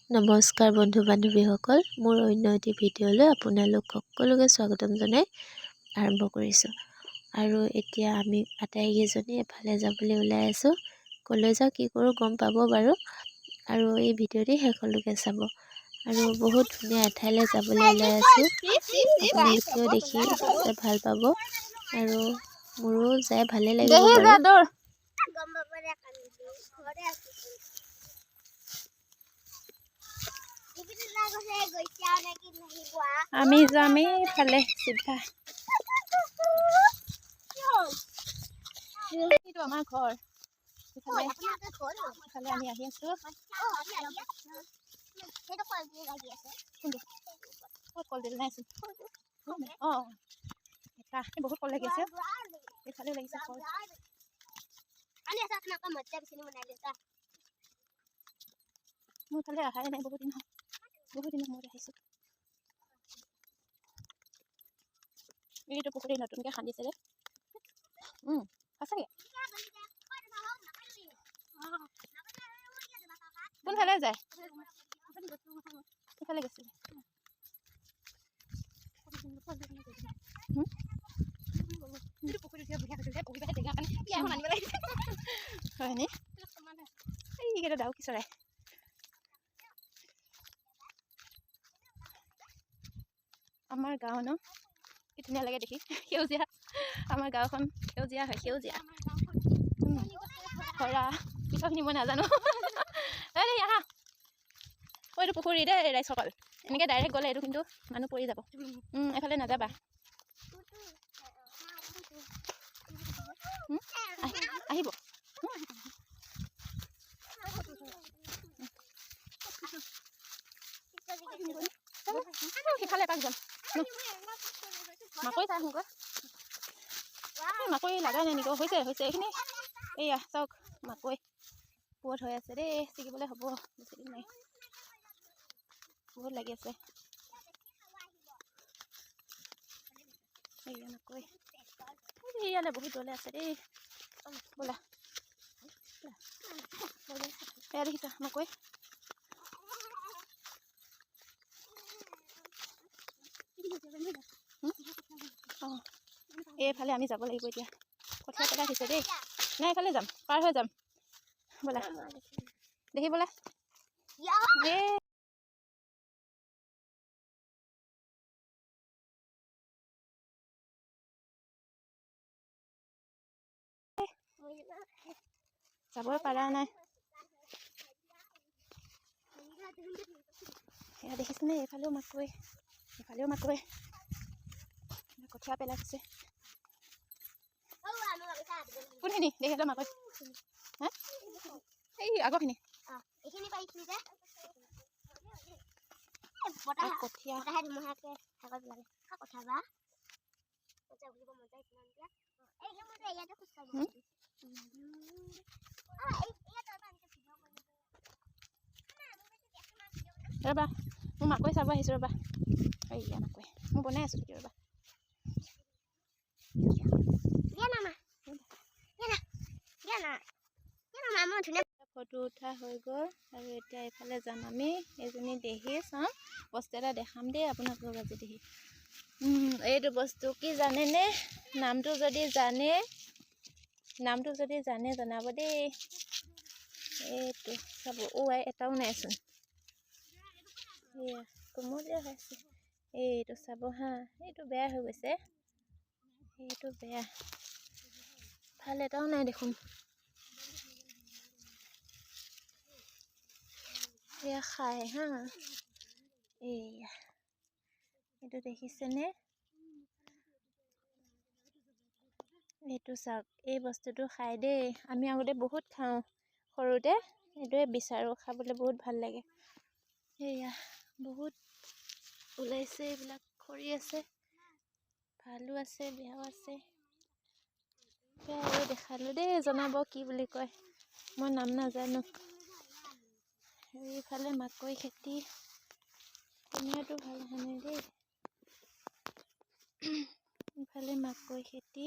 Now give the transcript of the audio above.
নমস্কাৰ বন্ধু বান্ধৱীসকল, মোৰ অন্য এটি ভিডিঅ'লৈ আপোনালোক সকলোকে স্বাগতম জনাই আৰম্ভ কৰিছোঁ। আৰু এতিয়া আমি আটাইকেইজনী এফালে যাবলৈ ওলাই আছোঁ। ক'লৈ যাওঁ কি কৰোঁ গম পাব বাৰু, আৰু এই ভিডিঅ'টি শেষলৈকে চাব। আৰু বহুত ধুনীয়া এঠাইলৈ যাবলৈ ওলাই আছোঁ, আপোনালোকেও দেখি ভাল পাব আৰু মোৰো যাই ভালেই লাগিব বাৰু। আমি যাম এইফালে চিধা। এইটো আমাৰ ঘৰ। ইফালে আমি আহি আছো। কলডিল নাইচোন। বহুত কল লাগি আছে। এইফালেও লাগিছে কল। মোৰ ফালে অহাই নাই বহুত দিনৰ মূৰত আহিছো। এইটো পুখুৰী নতুনকে খান্দিছে যে। সঁচাকে কোনফালে যায়? সেইফালে গৈছিলে। হয়নে? এইকেইটা ডাউকি চৰাই। আমাৰ গাঁও ন কি ধুনীয়া লাগে দেখি, সেউজীয়া। আমাৰ গাঁওখন সেউজীয়া হয়, সেউজীয়া ভৰা। পিছৰখিনি মই নাজানো। এই আহা, এইটো পুখুৰী দেই ৰাইজসকল। এনেকৈ ডাইৰেক্ট গ'লে এইটো কিন্তু মানুহ পৰি যাব। এফালে নাযাবা। আহিব সিফালে এপাক যাম। মাকৈ চাই আহোঁগৈ। মাকৈ লাগাই নাই নেকি? হৈছে এইখিনি। এইয়া চাওক, মাকৈ পুৱত হৈ আছে দেই। ছিগিবলৈ হ'ব, বেছিদিন নাই। বহুত লাগি আছে। এইয়া মাকৈ। ইয়ালৈ বহুত দূৰলৈ আছে দেই। ব'লা, এয়া দেখিছা মাকৈ। এইফালে আমি যাব লাগিব এতিয়া। কঠীয়া পেলাই থৈছে দেই। নাই, এইফালে যাম, পাৰ হৈ যাম। ব'লা দেখিবলৈ। যাবই পাৰা নাই। এয়া দেখিছেনে? এইফালেও মাকৈ, এইফালেও মাকৈ। কঠীয়া পেলাইছে। কোনখিনি দেখিলে মাকৈ? হা, এই আগৰখিনি। কঠীয়া ৰ'বা, মোৰ মাকৈ চাব আহিছোঁ ৰ'বা। এইয়া মাকৈ মই বনাই আছোঁ তেতিয়া। ৰ'বা, ফটো উঠা হৈ গ'ল। আৰু এতিয়া এইফালে যাম আমি। এজনী দেহি চাওঁ, বস্তু এটা দেখাম দেই আপোনালোকক আজি দেখি। এইটো বস্তু কি জানেনে? নামটো যদি জানে জনাব দেই। এইটো চাব। এটাও নাইচোন। এয়া কোমলীয়া হৈছে। এইটো চাব হা, এইটো বেয়া হৈ গৈছে। এইটো বেয়া, ভাল এটাও নাই দেখোন। এয়া খাই হা। এইয়া এইটো দেখিছেনে? এইটো চাওক, এই বস্তুটো খাই দেই। আমি আগতে বহুত খাওঁ সৰুতে। এইটোৱে বিচাৰোঁ খাবলৈ, বহুত ভাল লাগে। সেয়া বহুত ওলাইছে, এইবিলাক খৰি আছে, ভালো আছে, বেয়াও আছে। আৰু দেখালোঁ দেই, জনাব কি বুলি কয়, মই নাম নাজানো। এইফালে মাকৈ খেতি, কোনোবাটো ভাল হোৱা নাই দেই। ইফালে মাকৈ খেতি।